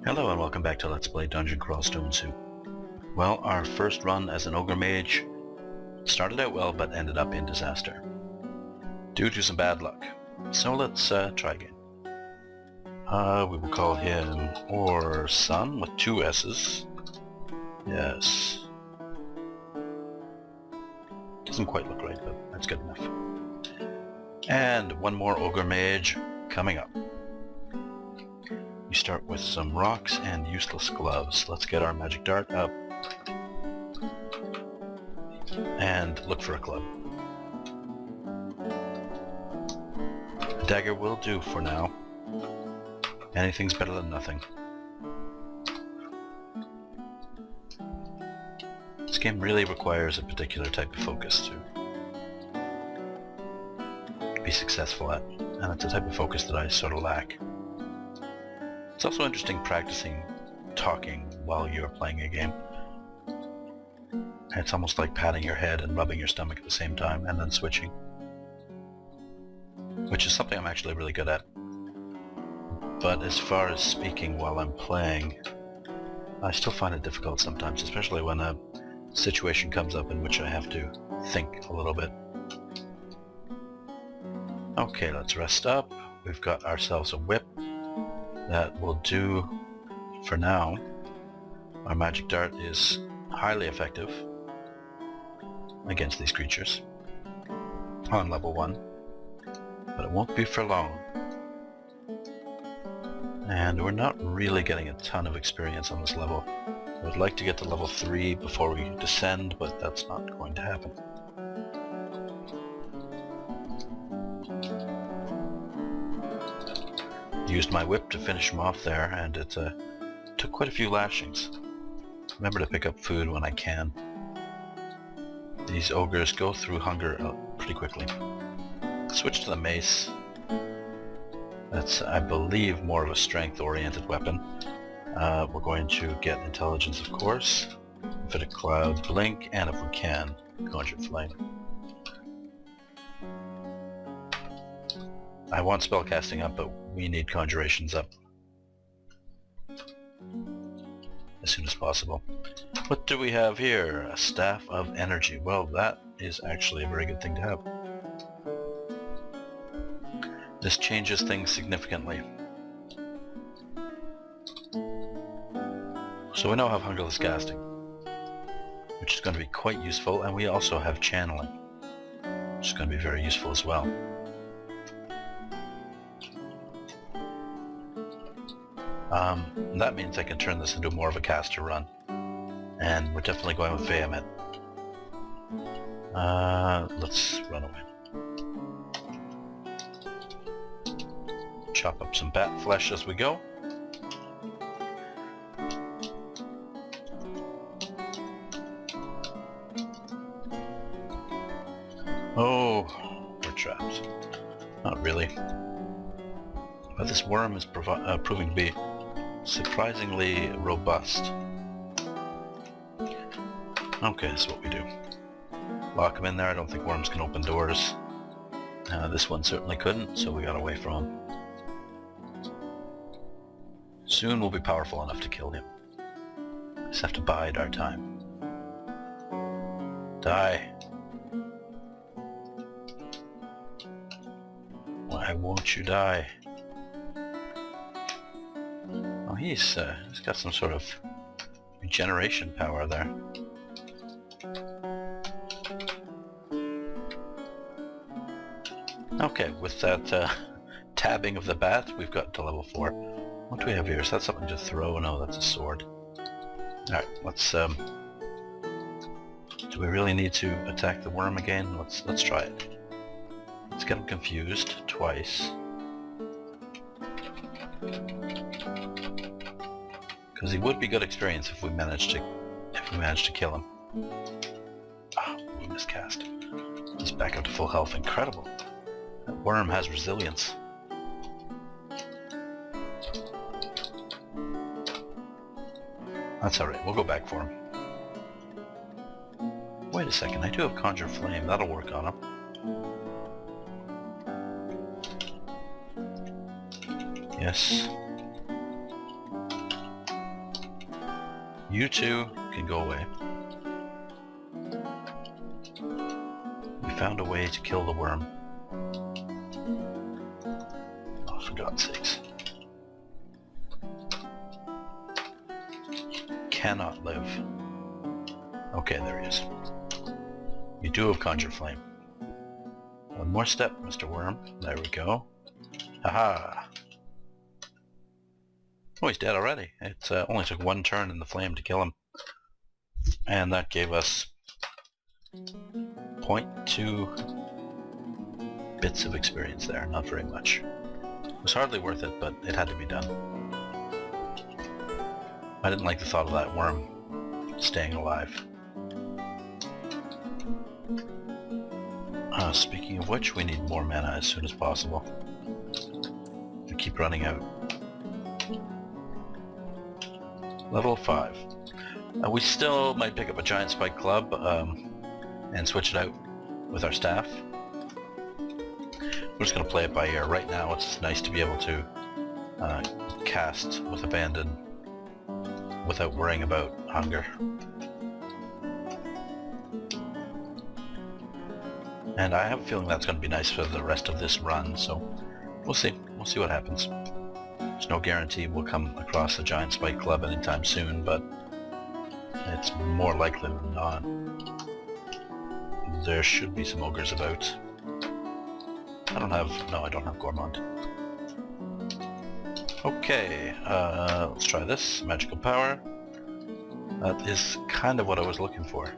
Hello and welcome back to Let's Play Dungeon Crawl Stone Soup. Well, our first run as an Ogre Mage started out well but ended up in disaster due to some bad luck. So let's try again. We will call him Orzsson with two S's. Yes. Doesn't quite look right, but that's good enough. And one more Ogre Mage coming up. We start with some rocks and useless gloves. Let's get our magic dart up and look for a club. A dagger will do for now. Anything's better than nothing. This game really requires a particular type of focus to be successful at, and it's a type of focus that I sort of lack. It's also interesting practicing talking while you're playing a game. It's almost like patting your head and rubbing your stomach at the same time and then switching. Which is something I'm actually really good at. But as far as speaking while I'm playing, I still find it difficult sometimes, especially when a situation comes up in which I have to think a little bit. Okay, let's rest up. We've got ourselves a whip. That will do for now. Our magic dart is highly effective against these creatures on level 1, but it won't be for long. And we're not really getting a ton of experience on this level. I would like to get to level 3 before we descend, but that's not going to happen. Used my whip to finish him off there, and it took quite a few lashings. Remember to pick up food when I can. These ogres go through hunger pretty quickly. Switch to the mace. That's, I believe, more of a strength-oriented weapon. We're going to get intelligence, of course. Fit a cloud, blink, and if we can, conjure flame. I want spellcasting up, but we need conjurations up as soon as possible. What do we have here? A staff of energy. Well, that is actually a very good thing to have. This changes things significantly. So we now have hungerless casting, which is going to be quite useful, and we also have channeling, which is going to be very useful as well. That means I can turn this into more of a caster run, and we're definitely going with Vehement. Let's run away. Chop up some bat flesh as we go. Oh, we're trapped. Not really. But this worm is proving to be surprisingly robust. Okay, that's what we do. Lock him in there. I don't think worms can open doors. This one certainly couldn't, so we got away from him. Soon we'll be powerful enough to kill him. Just have to bide our time. Die. Why won't you die? Oh, he's got some sort of regeneration power there. Okay, with that tabbing of the bat, we've got to level 4. What do we have here? Is that something to throw? No, that's a sword. Alright, let's do we really need to attack the worm again? Let's try it. Let's get him confused twice. Because he would be good experience if we managed to kill him. Ah, we miscast. He's back up to full health. Incredible. That worm has resilience. That's alright, we'll go back for him. Wait a second, I do have Conjure Flame. That'll work on him. Yes. You two can go away. We found a way to kill the worm. Oh, for God's sakes. Cannot live. Okay, there he is. You do have Conjure Flame. One more step, Mr. Worm. There we go. Haha! Oh, he's dead already. It only took one turn in the flame to kill him. And that gave us 0.2 bits of experience there. Not very much. It was hardly worth it, but it had to be done. I didn't like the thought of that worm staying alive. Speaking of which, we need more mana as soon as possible. We keep running out. Level 5. We still might pick up a giant spike club and switch it out with our staff. We're just going to play it by ear. Right now it's nice to be able to cast with abandon without worrying about hunger. And I have a feeling that's going to be nice for the rest of this run, so we'll see. We'll see what happens. There's no guarantee we'll come across a giant spike club anytime soon, but it's more likely than not. There should be some ogres about. I don't have Gourmand. Okay, let's try this. Magical power. That is kind of what I was looking for.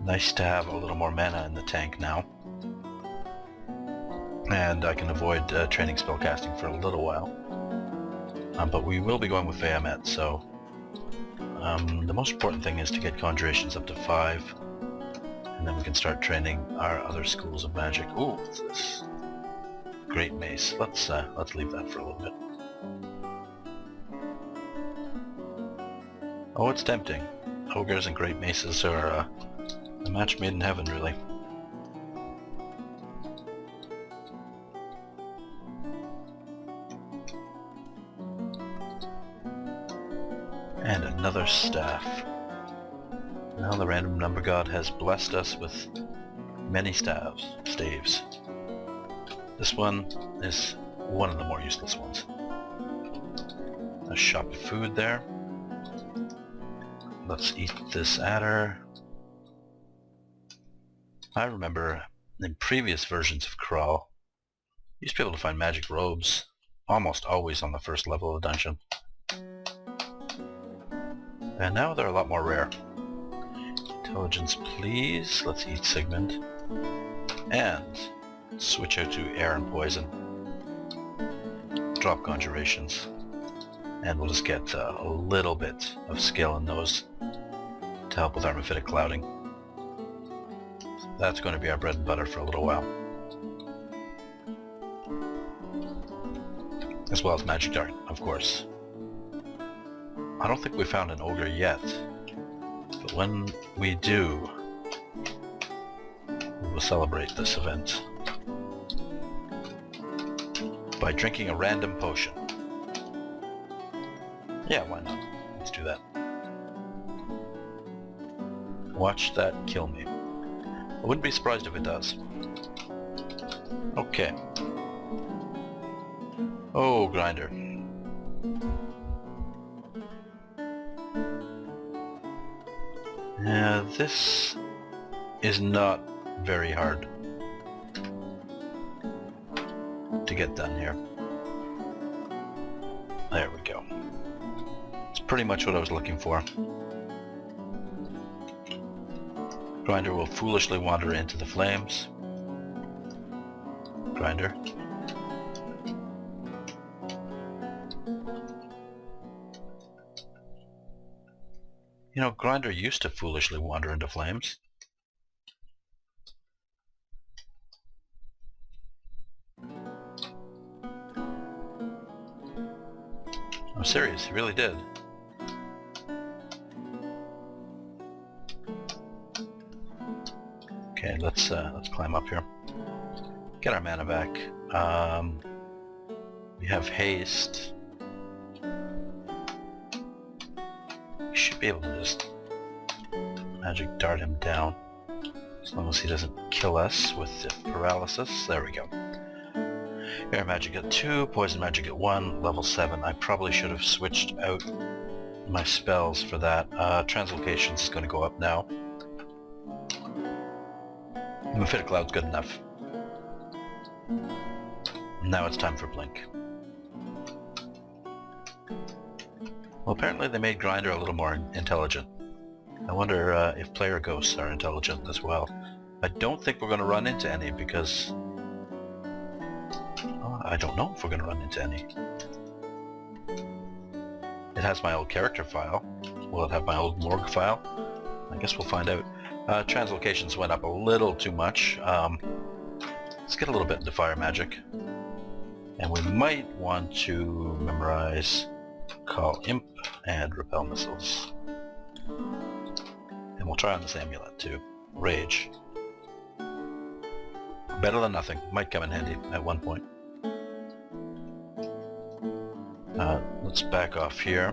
Nice to have a little more mana in the tank now. And I can avoid training spellcasting for a little while. But we will be going with Vehemet, so the most important thing is to get conjurations up to 5, and then we can start training our other schools of magic. Ooh, what's this? Great Mace. Let's leave that for a little bit. Oh, it's tempting. Ogres and Great Maces are a match made in heaven, really. And another staff. Now the random number god has blessed us with many staves. This one is one of the more useless ones. A shop of food there. Let's eat this adder. I remember in previous versions of Crawl, you used to be able to find magic robes almost always on the first level of the dungeon. And now they're a lot more rare. Intelligence, please. Let's eat Sigmund. And switch out to air and poison. Drop conjurations. And we'll just get a little bit of skill in those to help with our mephitic clouding. That's going to be our bread and butter for a little while. As well as Magic Dart, of course. I don't think we found an ogre yet, but when we do, we will celebrate this event by drinking a random potion. Yeah, why not? Let's do that. Watch that kill me. I wouldn't be surprised if it does. Okay. Oh, Grinder. This is not very hard to get done here. There we go. It's pretty much what I was looking for. Grinder will foolishly wander into the flames. Grinder. You know, Grinder used to foolishly wander into flames. I'm serious, he really did. Okay, let's climb up here. Get our mana back. We have haste. should be able to just magic dart him down. As long as he doesn't kill us with the paralysis. There we go. Air magic at 2, poison magic at 1, level 7. I probably should have switched out my spells for that. Translocations is going to go up now. Mephitic Cloud's good enough. Now it's time for Blink. Well, apparently they made Grinder a little more intelligent. I wonder if player ghosts are intelligent as well. I don't think we're going to run into any because... I don't know if we're going to run into any. It has my old character file. Will it have my old morgue file? I guess we'll find out. Translocations went up a little too much. Let's get a little bit into fire magic. And we might want to memorize Call Imp and Repel Missiles. And we'll try on this amulet too. Rage. Better than nothing. Might come in handy at one point. Let's back off here.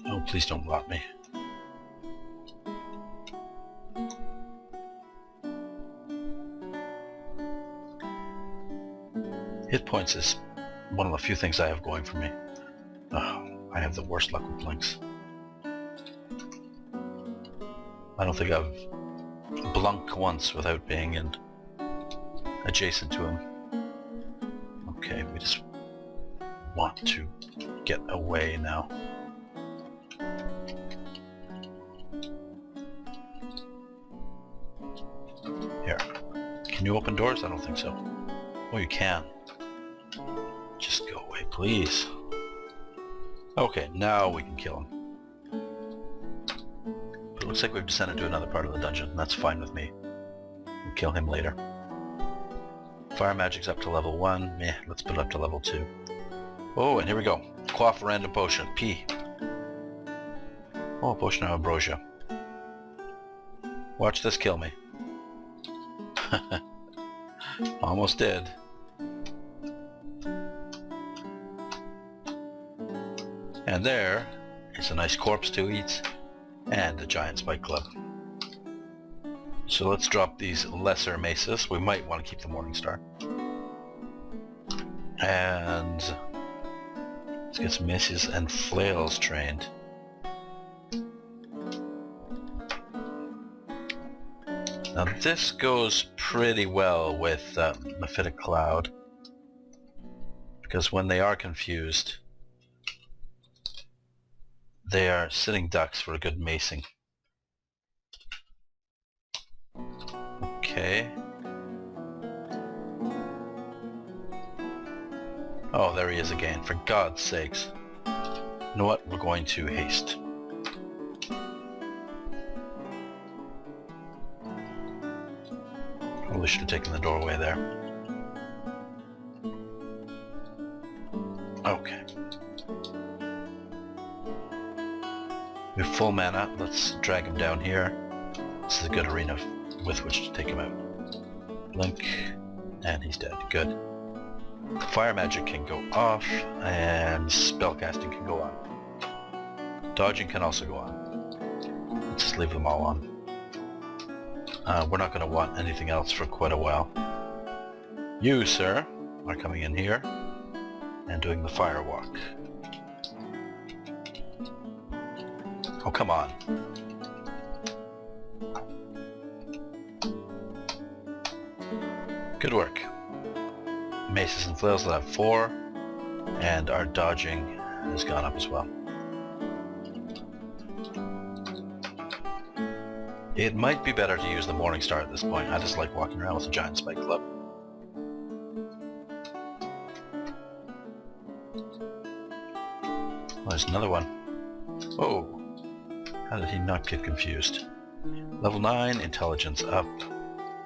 Oh, please don't rot me. Hit points is one of the few things I have going for me. Oh, I have the worst luck with blinks. I don't think I've blunked once without being in adjacent to him. Okay, we just want to get away now. Here. Can you open doors? I don't think so. Oh, you can. Just go away, please. Okay, now we can kill him. But it looks like we've descended to another part of the dungeon, and that's fine with me. We'll kill him later. Fire magic's up to level 1. Meh, let's put it up to level 2. Oh, and here we go. Quaff random potion. P. Oh, potion of ambrosia. Watch this kill me. Almost did. And there is a nice corpse to eat, and a giant spike club. So let's drop these lesser maces. We might want to keep the Morningstar. And let's get some maces and flails trained. Now this goes pretty well with Mephitic Cloud, because when they are confused, they are sitting ducks for a good macing. Okay. Oh, there he is again, for God's sakes. You know what? We're going to haste. Probably should have taken the doorway there. Okay. We have full mana. Let's drag him down here. This is a good arena with which to take him out. Blink, and he's dead. Good. Fire magic can go off, and spellcasting can go on. Dodging can also go on. Let's just leave them all on. We're not going to want anything else for quite a while. You, sir, are coming in here and doing the fire walk. Oh, come on. Good work. Maces and flails will have 4, and our dodging has gone up as well. It might be better to use the Morningstar at this point. I just like walking around with a giant spike club. Oh, there's another one. Oh, how did he not get confused? Level 9, intelligence up.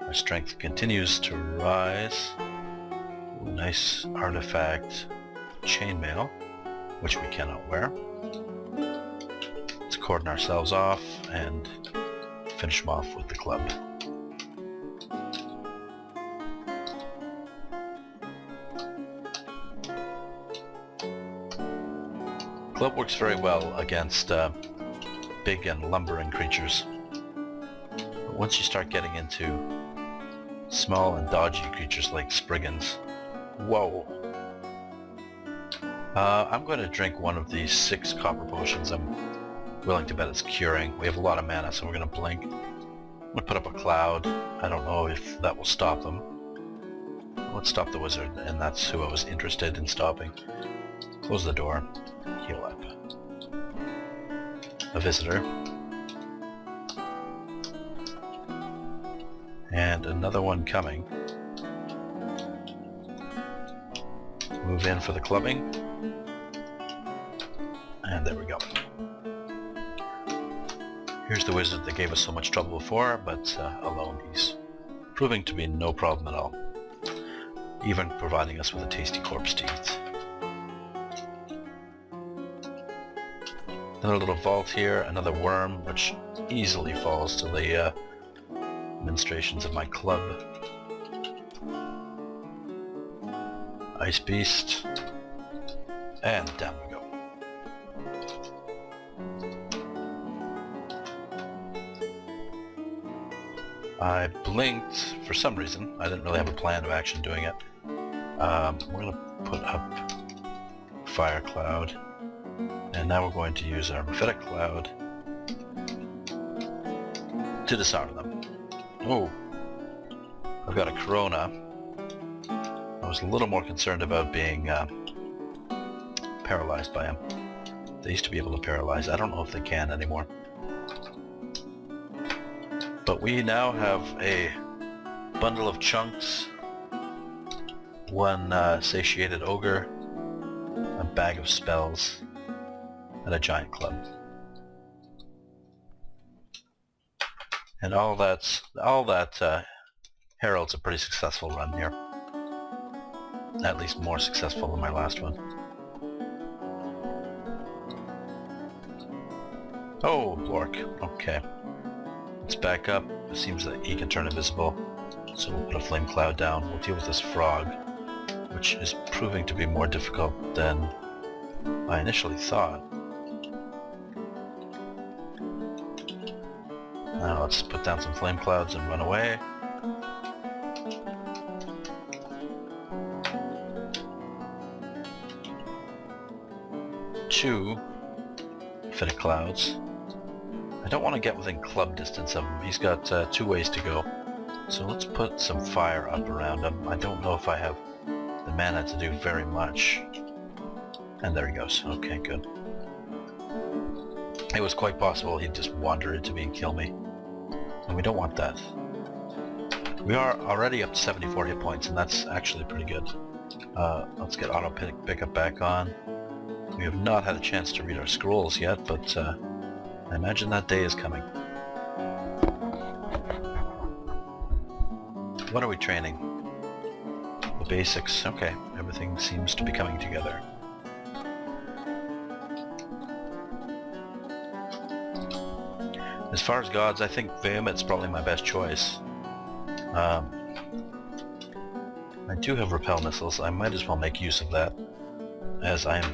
Our strength continues to rise. Ooh, nice artifact chainmail, which we cannot wear. Let's cordon ourselves off and finish them off with the club. Club works very well against big and lumbering creatures. But once you start getting into small and dodgy creatures like Spriggans, whoa! I'm going to drink one of these 6 copper potions. I'm willing to bet it's curing. We have a lot of mana, so we're going to blink. I'm going to put up a cloud. I don't know if that will stop them. Let's stop the wizard, and that's who I was interested in stopping. Close the door. Heal up. A visitor. And another one coming. Move in for the clubbing. And there we go. Here's the wizard that gave us so much trouble before, but alone he's proving to be no problem at all. Even providing us with a tasty corpse to eat. Another little vault here, another worm, which easily falls to the ministrations of my club. Ice Beast. And down we go. I blinked for some reason. I didn't really have a plan of action doing it. We're going to put up Fire Cloud. And now we're going to use our Mephitic Cloud to disarm them. Oh, I've got a Corona. I was a little more concerned about being paralyzed by him. They used to be able to paralyze. I don't know if they can anymore. But we now have a bundle of chunks, one satiated ogre, a bag of spells, and a giant club. And all that heralds a pretty successful run here. At least more successful than my last one. Oh, Blork. Okay. Let's back up. It seems that he can turn invisible. So we'll put a flame cloud down. We'll deal with this frog, which is proving to be more difficult than I initially thought. Now let's put down some flame clouds and run away. Two Mephitic Clouds. I don't want to get within club distance of him. He's got 2 ways to go. So let's put some fire up around him. I don't know if I have the mana to do very much. And there he goes. Okay, good. It was quite possible he'd just wander into me and kill me. And we don't want that. We are already up to 74 hit points, and that's actually pretty good. Let's get auto pickup back on. We have not had a chance to read our scrolls yet, but I imagine that day is coming. What are we training? The basics. Okay, everything seems to be coming together. As far as gods, I think Vehement's probably my best choice. I do have repel missiles. I might as well make use of that, as I'm...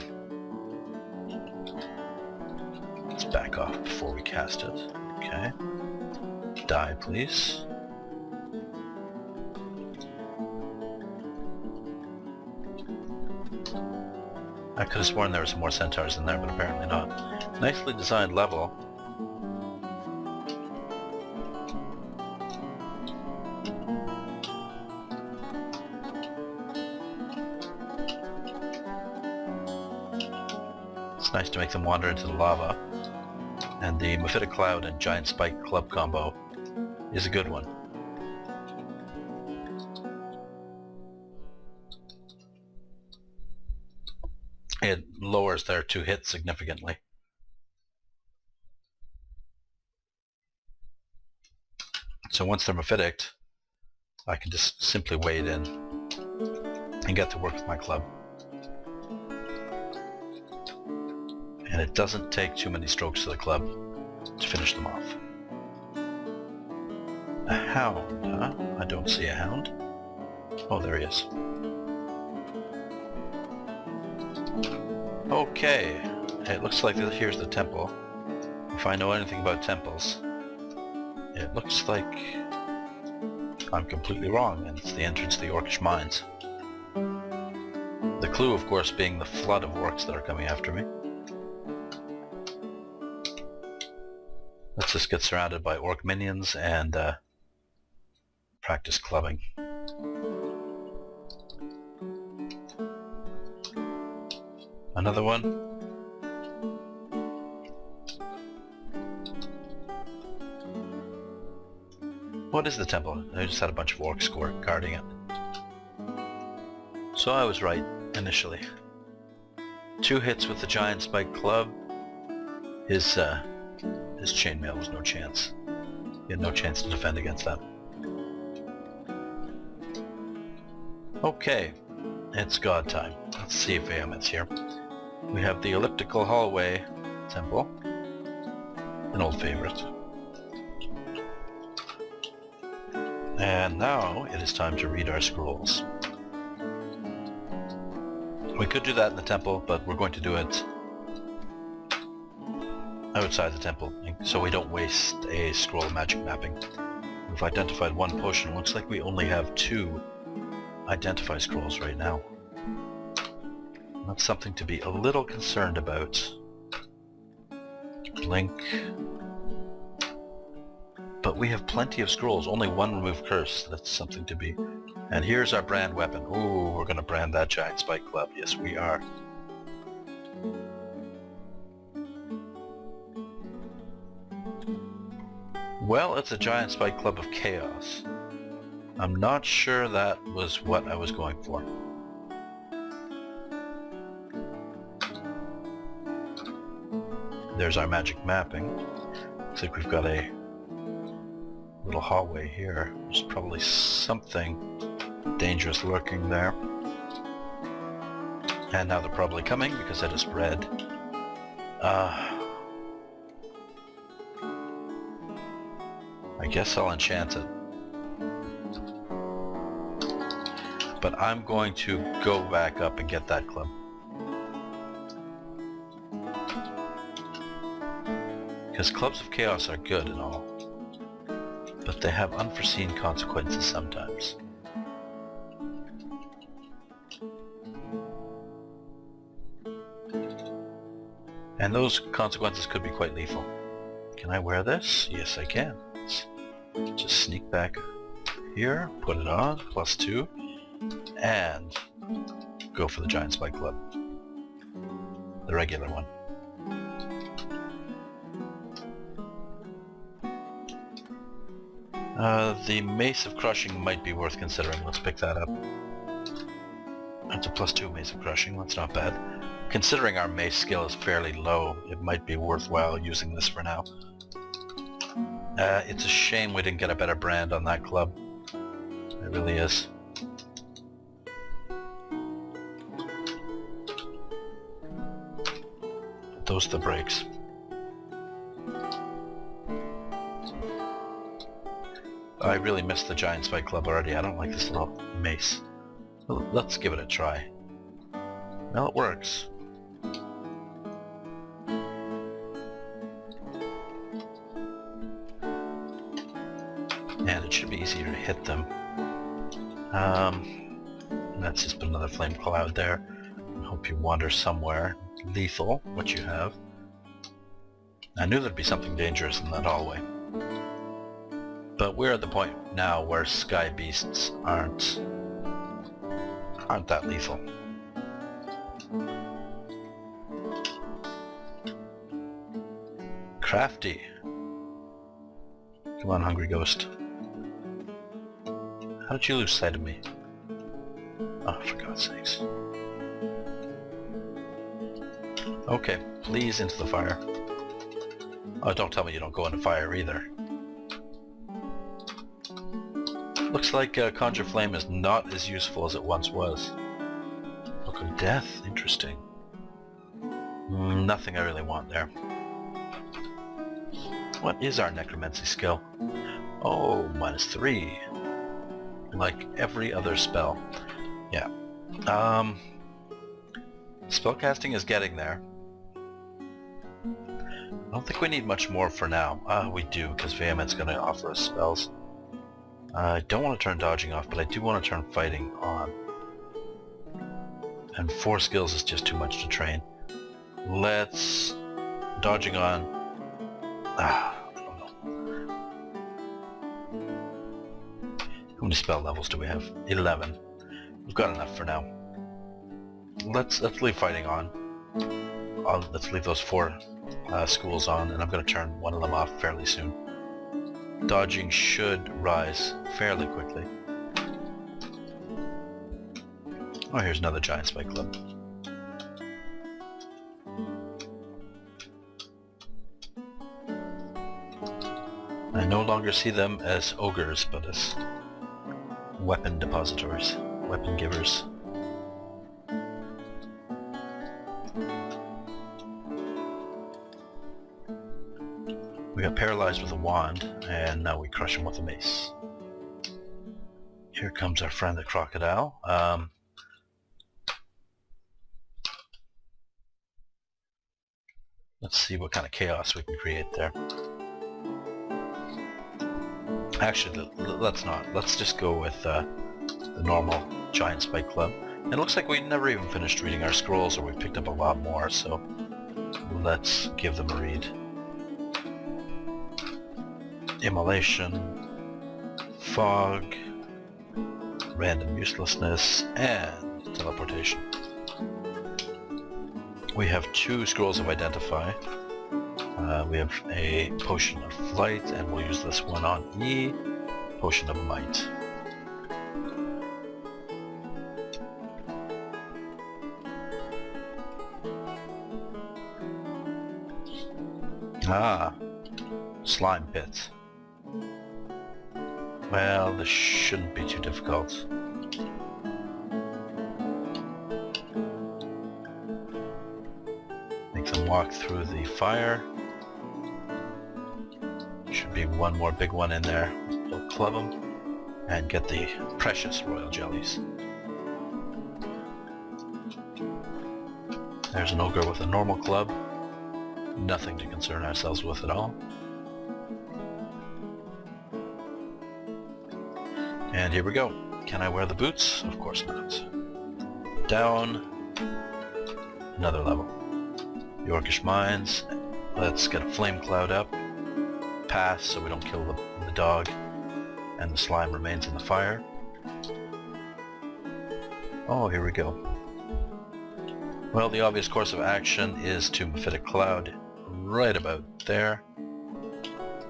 Let's back off before we cast it. Okay. Die, please. I could have sworn there were some more centaurs in there, but apparently not. Nicely designed level. It's nice to make them wander into the lava. And the Mephitic Cloud and Giant Spike Club combo is a good one. It lowers their 2 hits significantly. So once they're Mephitic, I can just simply wade in and get to work with my club. And it doesn't take too many strokes to the club. to finish them off. A hound, huh? I don't see a hound. Oh, there he is. Okay, it looks like here's the temple. If I know anything about temples, it looks like I'm completely wrong, and it's the entrance to the Orcish mines. The clue, of course, being the flood of orcs that are coming after me. Let's just get surrounded by orc minions and practice clubbing. Another one. What is the temple? I just had a bunch of orcs guarding it. So I was right, initially. 2 hits with the giant spike club. His chainmail was no chance. He had no chance to defend against that. Okay, it's god time. Let's see if Vehement's here. We have the elliptical hallway temple, an old favorite. And now it is time to read our scrolls. We could do that in the temple, but we're going to do it outside the temple, so we don't waste a scroll of magic mapping. We've identified 1 potion. Looks like we only have 2 identify scrolls right now. That's something to be a little concerned about. Blink. But we have plenty of scrolls, only 1 remove curse. That's something to be. And here's our brand weapon. Ooh, we're gonna brand that giant spike club. Yes, we are. Well, it's a giant spike club of chaos. I'm not sure that was what I was going for. There's our magic mapping. Looks like we've got a little hallway here. There's probably something dangerous lurking there. And now they're probably coming because I just read. I guess I'll enchant it. But I'm going to go back up and get that club. Because clubs of chaos are good and all, but they have unforeseen consequences sometimes. And those consequences could be quite lethal. Can I wear this? Yes, I can. Let's just sneak back here, put it on, +2, and go for the giant spike club. The regular one. The Mace of Crushing might be worth considering. Let's pick that up. That's a +2 Mace of Crushing, that's not bad. Considering our mace skill is fairly low, it might be worthwhile using this for now. It's a shame we didn't get a better brand on that club. It really is. Those are the breaks. I really missed the giant spike club already. I don't like this little mace. Well, let's give it a try. Well, it works. And it should be easier to hit them. That's just been another flame cloud there. I hope you wander somewhere. Lethal, what you have. I knew there'd be something dangerous in that hallway. But we're at the point now where sky beasts aren't that lethal. Crafty. Come on, hungry ghost. How did you lose sight of me? Oh, for God's sakes. Okay, please into the fire. Oh, don't tell me you don't go into fire either. Looks like Conjure Flame is not as useful as it once was. Book of Death, interesting. Nothing I really want there. What is our necromancy skill? Oh, -3. Like every other spell. Yeah. Spellcasting is getting there. I don't think we need much more for now. We do, because Vehement's going to offer us spells. I don't want to turn dodging off, but I do want to turn fighting on. And 4 skills is just too much to train. Let's... dodging on... I don't know. How many spell levels do we have? 11. We've got enough for now. Let's leave fighting on. Let's leave those 4 schools on, and I'm going to turn one of them off fairly soon. Dodging should rise fairly quickly. Oh, here's another giant spike club. I no longer see them as ogres, but as weapon depositories, weapon givers. We got paralyzed with a wand, and now we crush him with a mace. Here comes our friend the crocodile. Let's see what kind of chaos we can create there. Actually, let's not. Let's just go with the normal giant spike club. It looks like we never even finished reading our scrolls, or we picked up a lot more, so let's give them a read. Immolation, fog, random uselessness, and teleportation. We have 2 scrolls of identify. We have a potion of flight, and we'll use this one on E, potion of might. Slime pit. Well, this shouldn't be too difficult. Make them walk through the fire. Should be one more big one in there. We'll club them and get the precious royal jellies. There's an ogre with a normal club. Nothing to concern ourselves with at all. And here we go. Can I wear the boots? Of course not. Down. Another level. The Orcish Mines. Let's get a flame cloud up. Pass so we don't kill the dog. And the slime remains in the fire. Oh, here we go. Well, the obvious course of action is to Mephitic Cloud right about there.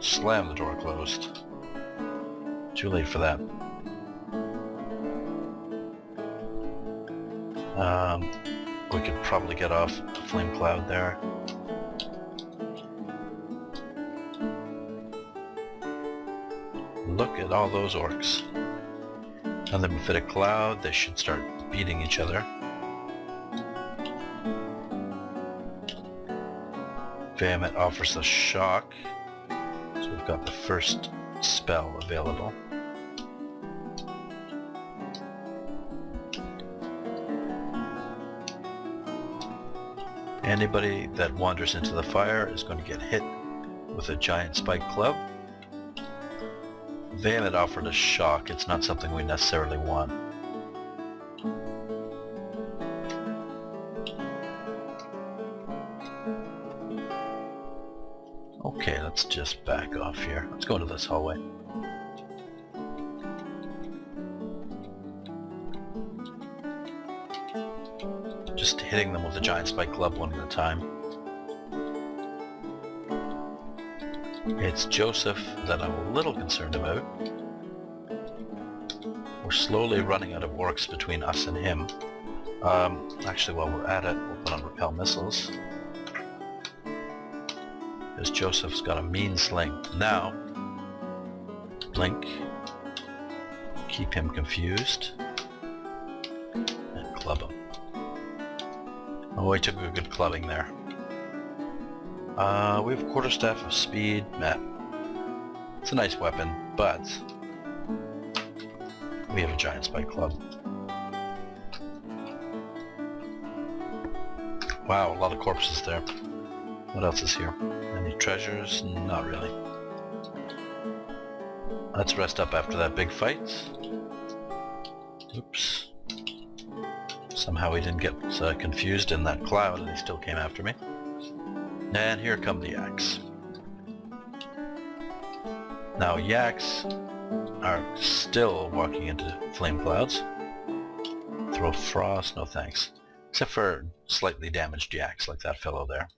Slam the door closed. Too late for that. We could probably get off the flame cloud there. Look at all those orcs. And the Mephitic Cloud, they should start beating each other. Vehement offers a shock, so we've got the first spell available. Anybody that wanders into the fire is going to get hit with a giant spike club. Vehement offered a shock. It's not something we necessarily want. Okay, let's just back off here. Let's go into this hallway. Just hitting them with a giant spike club one at a time. It's Joseph that I'm a little concerned about. We're slowly running out of orcs between us and him. Actually, while we're at it, we'll put on repel missiles. Because Joseph's got a mean sling. Now, blink, keep him confused, and club him. Oh, he took a good clubbing there. We have quarterstaff of speed. Meh. It's a nice weapon, but we have a giant spike club. Wow, a lot of corpses there. What else is here? Any treasures? Not really. Let's rest up after that big fight. Oops. Somehow he didn't get confused in that cloud and he still came after me. And here come the yaks. Now yaks are still walking into flame clouds. Throw frost, no thanks. Except for slightly damaged yaks like that fellow there.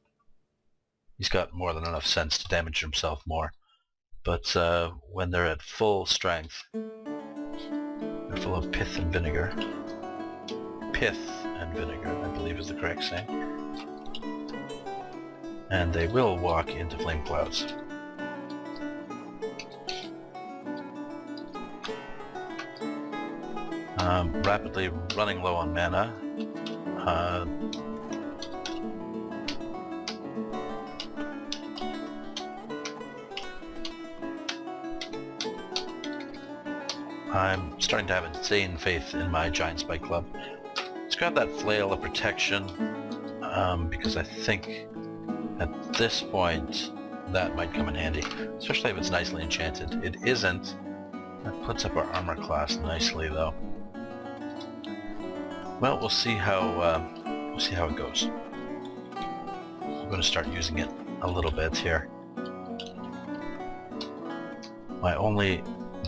He's got more than enough sense to damage himself more. But when they're at full strength, they're full of pith and vinegar. Pith and vinegar, I believe is the correct saying. And they will walk into flame clouds. Rapidly running low on mana. I'm starting to have insane faith in my giant spike club. Let's grab that flail of protection, because I think at this point that might come in handy, especially if it's nicely enchanted. It isn't. That puts up our armor class nicely, though. Well, we'll see how it goes. I'm going to start using it a little bit here. My only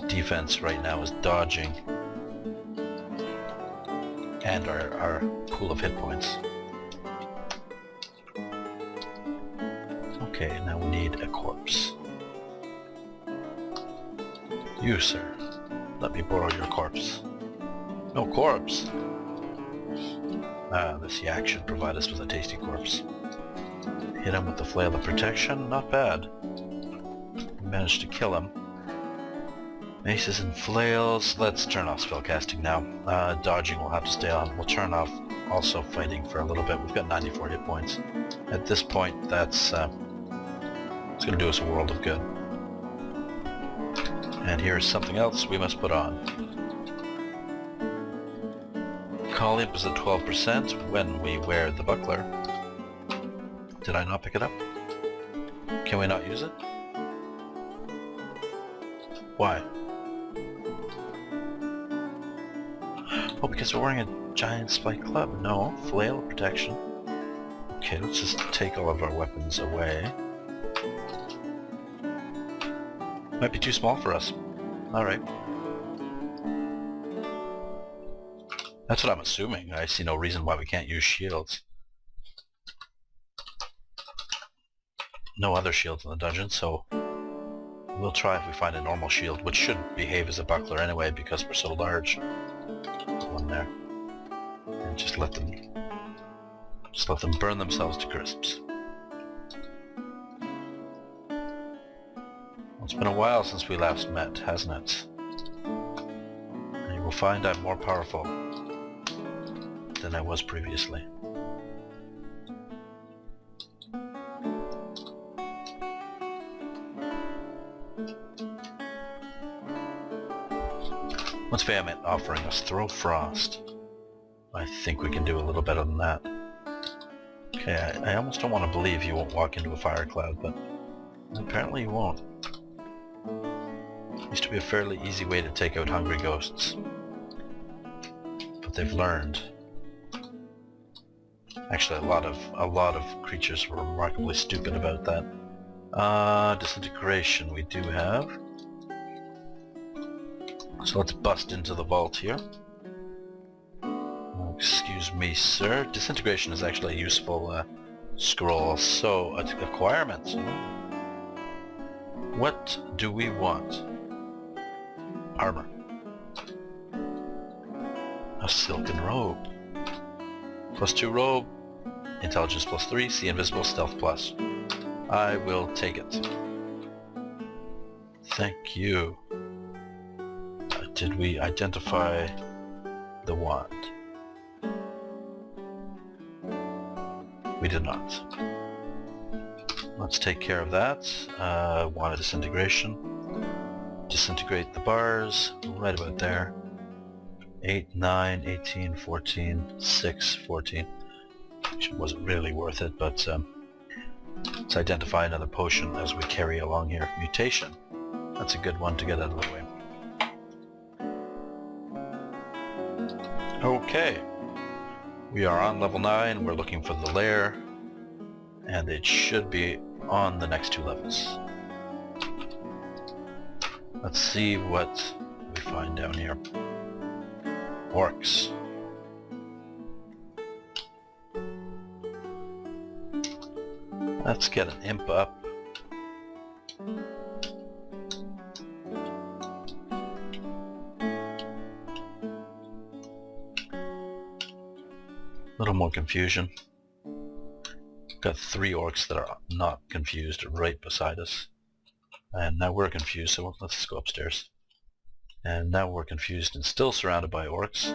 defense right now is dodging and our pool of hit points. Okay, now we need a corpse. You, sir, let me borrow your corpse. No corpse! This yak should provide us with a tasty corpse. Hit him with the flail of protection, not bad. We managed to kill him. Maces and flails. Let's turn off spellcasting now. Dodging will have to stay on. We'll turn off also fighting for a little bit. We've got 94 hit points. At this point, that's it's going to do us a world of good. And here's something else we must put on. Collium is at 12% when we wear the buckler. Did I not pick it up? Can we not use it? Why? Oh, because we're wearing a giant spike club. No, flail protection. Okay, let's just take all of our weapons away. Might be too small for us. Alright. That's what I'm assuming. I see no reason why we can't use shields. No other shields in the dungeon, so we'll try if we find a normal shield, which should behave as a buckler anyway because we're so large. One there. And just let them burn themselves to crisps. Well, it's been a while since we last met, hasn't it? And you will find I'm more powerful than I was previously. What's Vehement offering us? Throw Frost. I think we can do a little better than that. Okay, I almost don't want to believe he won't walk into a fire cloud, but apparently he won't. Used to be a fairly easy way to take out hungry ghosts. But they've learned. Actually, a lot of creatures were remarkably stupid about that. Disintegration we do have. So let's bust into the vault here. Oh, excuse me, sir. Disintegration is actually a useful scroll. So, acquirements. What do we want? Armor. A silken robe. +2 robe. Intelligence +3. See invisible. Stealth +. I will take it. Thank you. Did we identify the wand? We did not. Let's take care of that. Water disintegration. Disintegrate the bars right about there. 8, 9, 18, 14, 6, 14. Which wasn't really worth it, but let's identify another potion as we carry along here. Mutation. That's a good one to get out of the way. Okay. We are on level 9. We're looking for the lair. And it should be on the next 2 levels. Let's see what we find down here. Orcs. Let's get an imp up. A little more confusion. Got 3 orcs that are not confused right beside us. And now we're confused, so let's just go upstairs. And now we're confused and still surrounded by orcs.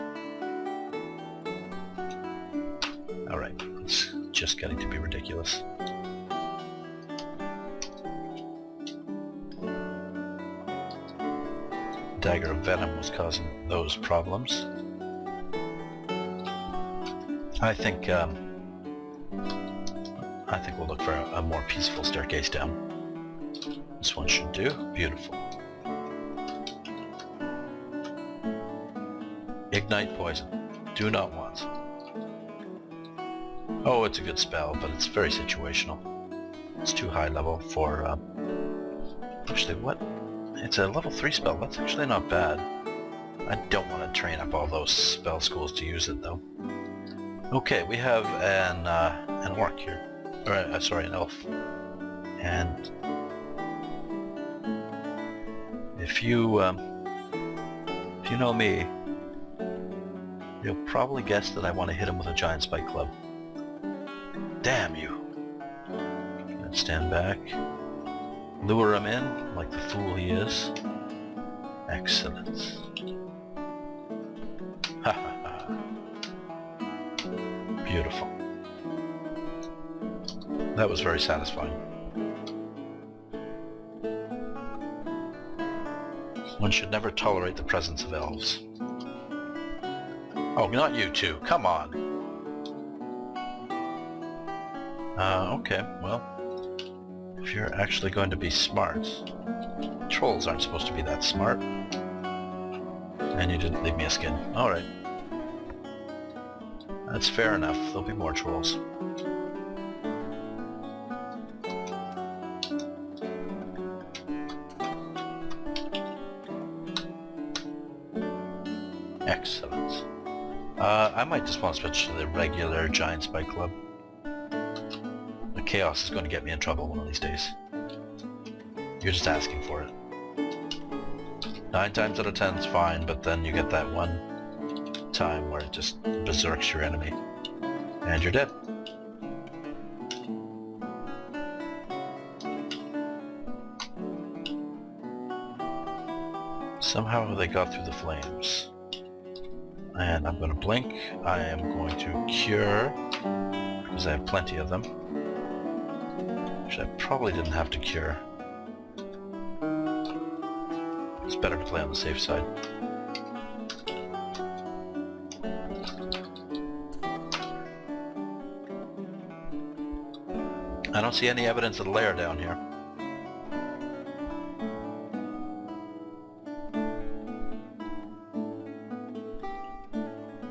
Alright, it's just getting to be ridiculous. Dagger of Venom was causing those problems. I think we'll look for a more peaceful staircase down. This one should do. Beautiful. Ignite poison. Do not want. Oh, it's a good spell, but it's very situational. It's too high level for... Actually, what? It's a level 3 spell. That's actually not bad. I don't want to train up all those spell schools to use it, though. Okay, we have an orc here. Or, sorry, an elf. And if you know me, you'll probably guess that I want to hit him with a giant spike club. Damn you! Let's stand back. Lure him in, like the fool he is. Excellent. Ha ha ha. Beautiful. That was very satisfying. One should never tolerate the presence of elves. Oh, not you two. Come on. Okay, well, if you're actually going to be smart, trolls aren't supposed to be that smart. And you didn't leave me a skin. Alright. That's fair enough. There'll be more trolls. Excellent. I might just want to switch to the regular giant spike club. The chaos is going to get me in trouble one of these days. You're just asking for it. 9 times out of 10 is fine, but then you get that one time where it just berserks your enemy. And you're dead. Somehow they got through the flames. And I'm going to blink. I am going to cure, because I have plenty of them. Which I probably didn't have to cure. It's better to play on the safe side. I don't see any evidence of the lair down here.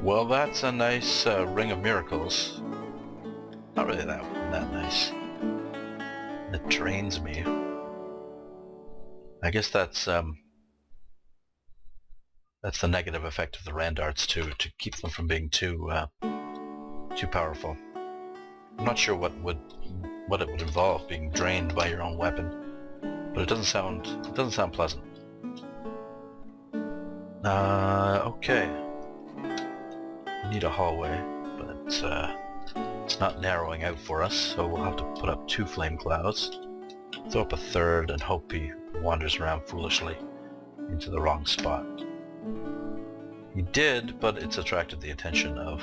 Well, that's a nice ring of miracles. Not really that nice. It drains me. I guess that's the negative effect of the Randarts to keep them from being too powerful. I'm not sure what it would involve, being drained by your own weapon, but it doesn't sound pleasant. Okay. We need a hallway, but it's not narrowing out for us, so we'll have to put up 2 flame clouds, throw up a 3rd, and hope he wanders around foolishly into the wrong spot. He did, but it's attracted the attention of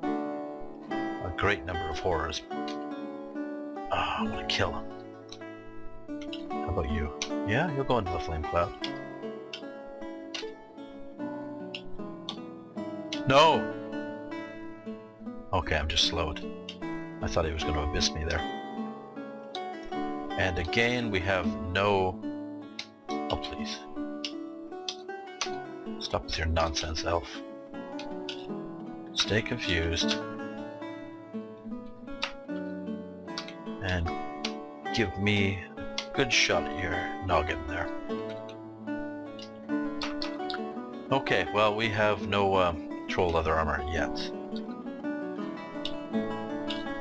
a great number of horrors. I want to kill him. How about you? Yeah, you'll go into the flame cloud. No! Okay, I'm just slowed. I thought he was going to abyss me there. And again, we have no... Oh, please. Stop with your nonsense, elf. Stay confused. And give me a good shot at your noggin there. Okay, well, we have no troll leather armor yet.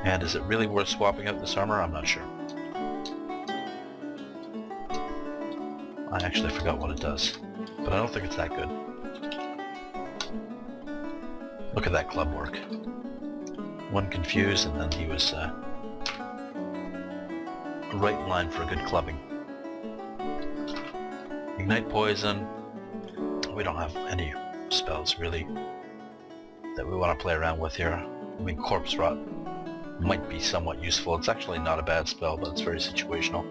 And is it really worth swapping out this armor? I'm not sure. I actually forgot what it does, but I don't think it's that good. Look at that club work. One confused and then he was right in line for a good clubbing. Ignite poison. We don't have any spells really that we want to play around with here. I mean, corpse rot might be somewhat useful. It's actually not a bad spell, but it's very situational.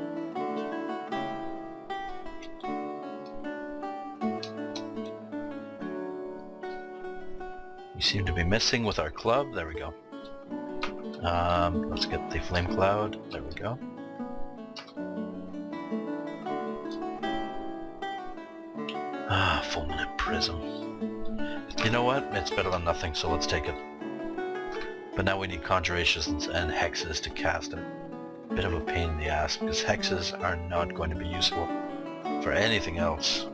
We seem to be missing with our club. There we go. Let's get the flame cloud. There we go. Fulminant prism. You know what? It's better than nothing, so let's take it. But now we need conjurations and hexes to cast it. Bit of a pain in the ass, because hexes are not going to be useful for anything else.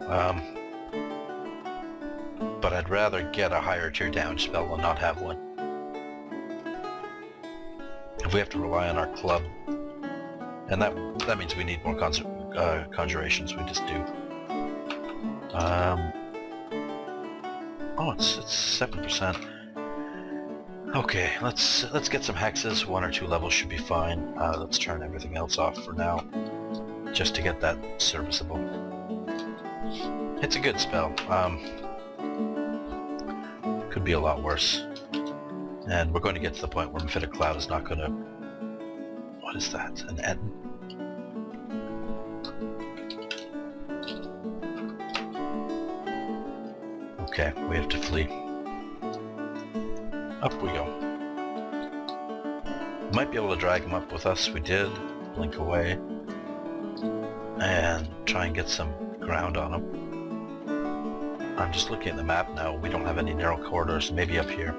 But I'd rather get a higher tier damage spell than not have one. If we have to rely on our club, and that means we need more conjurations, we just do. Oh, it's 7%. Okay, let's get some hexes. 1 or 2 levels should be fine. Let's turn everything else off for now, just to get that serviceable. It's a good spell. Could be a lot worse. And we're going to get to the point where Mephitic Cloud is not going to... What is that? An Etten? Okay, we have to flee. Up we go. Might be able to drag him up with us. We did. Blink away. And try and get some ground on him. I'm just looking at the map now. We don't have any narrow corridors. Maybe up here.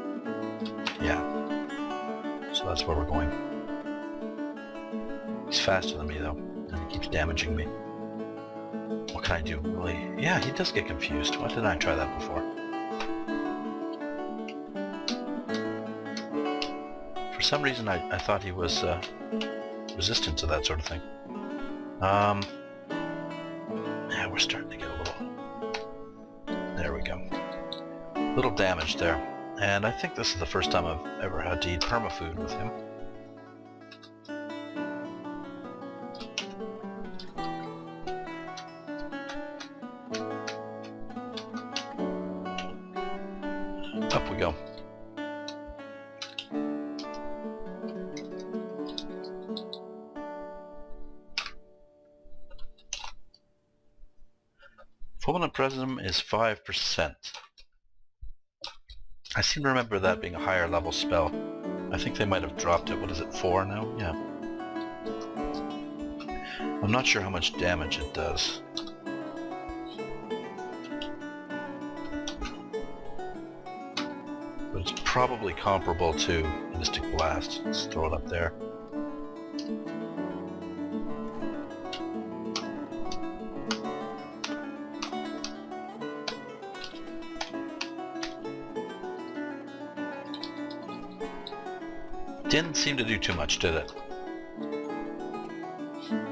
Yeah. So that's where we're going. He's faster than me though, and he keeps damaging me. What can I do? Really? Yeah, he does get confused. Why didn't I try that before? For some reason I thought he was resistant to that sort of thing. Yeah, we're starting to get a little... There we go. Little damage there. And I think this is the first time I've ever had to eat permafood with him. Up we go. Fulminant Prism is 5%. I seem to remember that being a higher level spell. I think they might have dropped it. What is it, 4 now? Yeah. I'm not sure how much damage it does. But it's probably comparable to Mystic Blast. Let's throw it up there. Didn't seem to do too much, did it?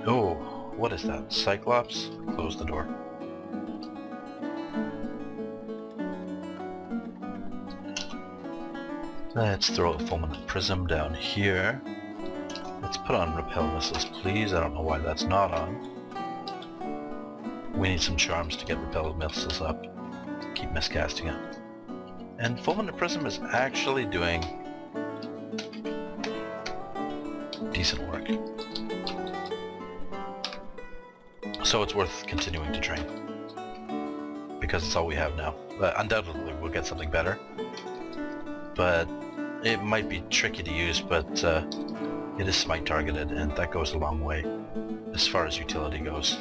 Oh, what is that? Cyclops? Close the door. Let's throw a Fulminant Prism down here. Let's put on Repel Missiles, please. I don't know why that's not on. We need some charms to get Repel Missiles up. Keep miscasting it. And Fulminant Prism is actually doing decent work. So it's worth continuing to train. Because it's all we have now. Undoubtedly we'll get something better. But it might be tricky to use, but it is smite targeted, and that goes a long way as far as utility goes.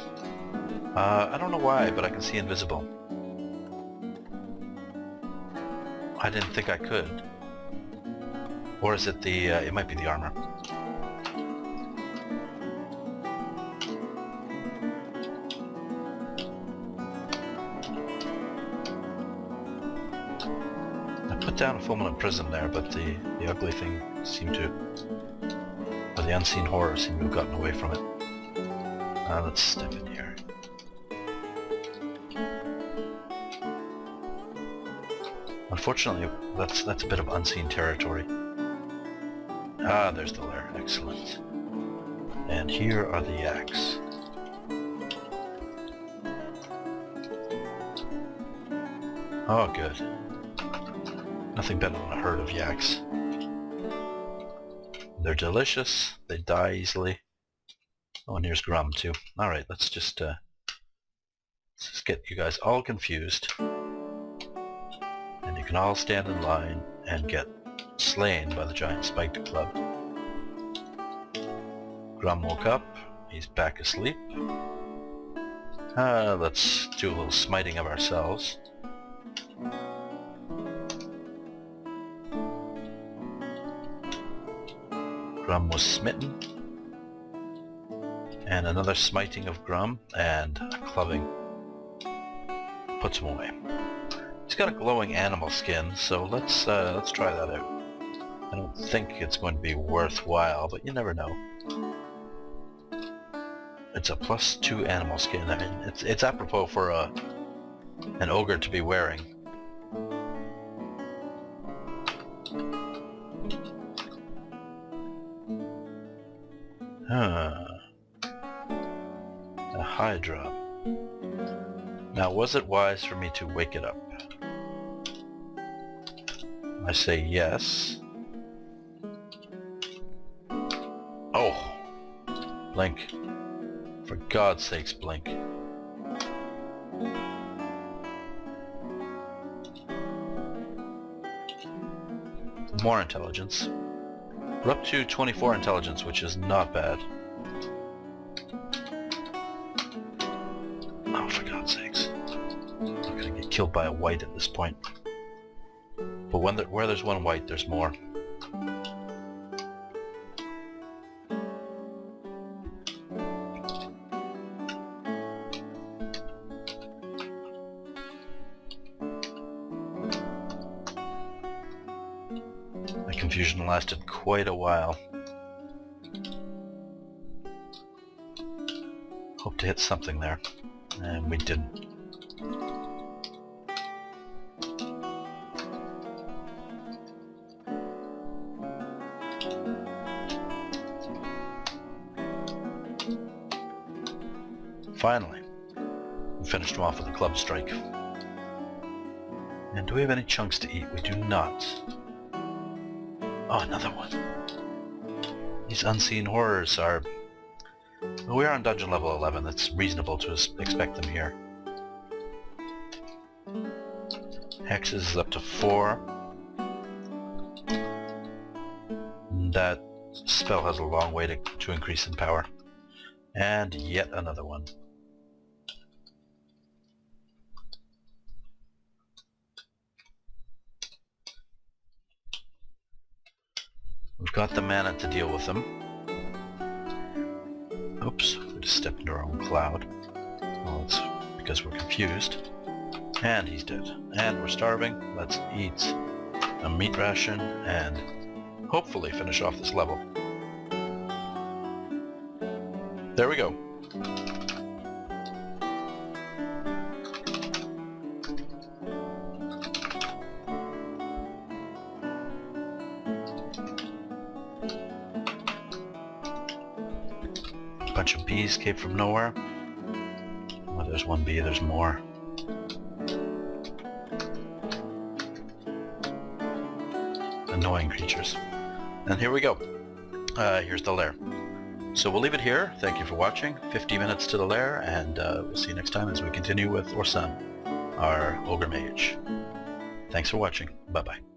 I don't know why, but I can see invisible. I didn't think I could. Or is it the, it might be the armor. I put down a fulminant prism there, but the ugly thing seemed to, or the unseen horror seemed to have gotten away from it. Let's step in here. Unfortunately, that's a bit of unseen territory. Ah, there's the lair. Excellent. And here are the yaks. Oh, good. Nothing better than a herd of yaks. They're delicious. They die easily. Oh, and here's Grum too. All right, let's just get you guys all confused. And you can all stand in line and get slain by the giant spiked club. Grum woke up. He's back asleep. Let's do a little smiting of ourselves. Grum was smitten. And another smiting of Grum, and a clubbing puts him away. He's got a glowing animal skin, so let's try that out. I don't think it's going to be worthwhile, but you never know. It's a +2 animal skin. I mean, it's apropos for an ogre to be wearing. A Hydra. Now, was it wise for me to wake it up? I say yes. Oh! Blink. For God's sakes, blink. More intelligence. We're up to 24 intelligence, which is not bad. Oh, for God's sakes. I'm not gonna get killed by a white at this point. But where there's one white, there's more. The confusion lasted quite a while. Hope to hit something there, and we didn't. Finally, we finished him off with a club strike. And do we have any chunks to eat? We do not. Oh, another one. These unseen horrors are... Well, we are on dungeon level 11. It's reasonable to expect them here. Hexes is up to 4. That spell has a long way to increase in power. And yet another one. We've got the mana to deal with them. Oops, we just stepped into our own cloud. Well, it's because we're confused. And he's dead. And we're starving. Let's eat a meat ration and hopefully finish off this level. There we go. A bunch of bees came from nowhere. Well, there's one bee, there's more. Annoying creatures. And here we go. Here's the lair. So we'll leave it here. Thank you for watching. 50 minutes to the lair, and we'll see you next time as we continue with Orzsson, our Ogre Mage. Thanks for watching. Bye-bye.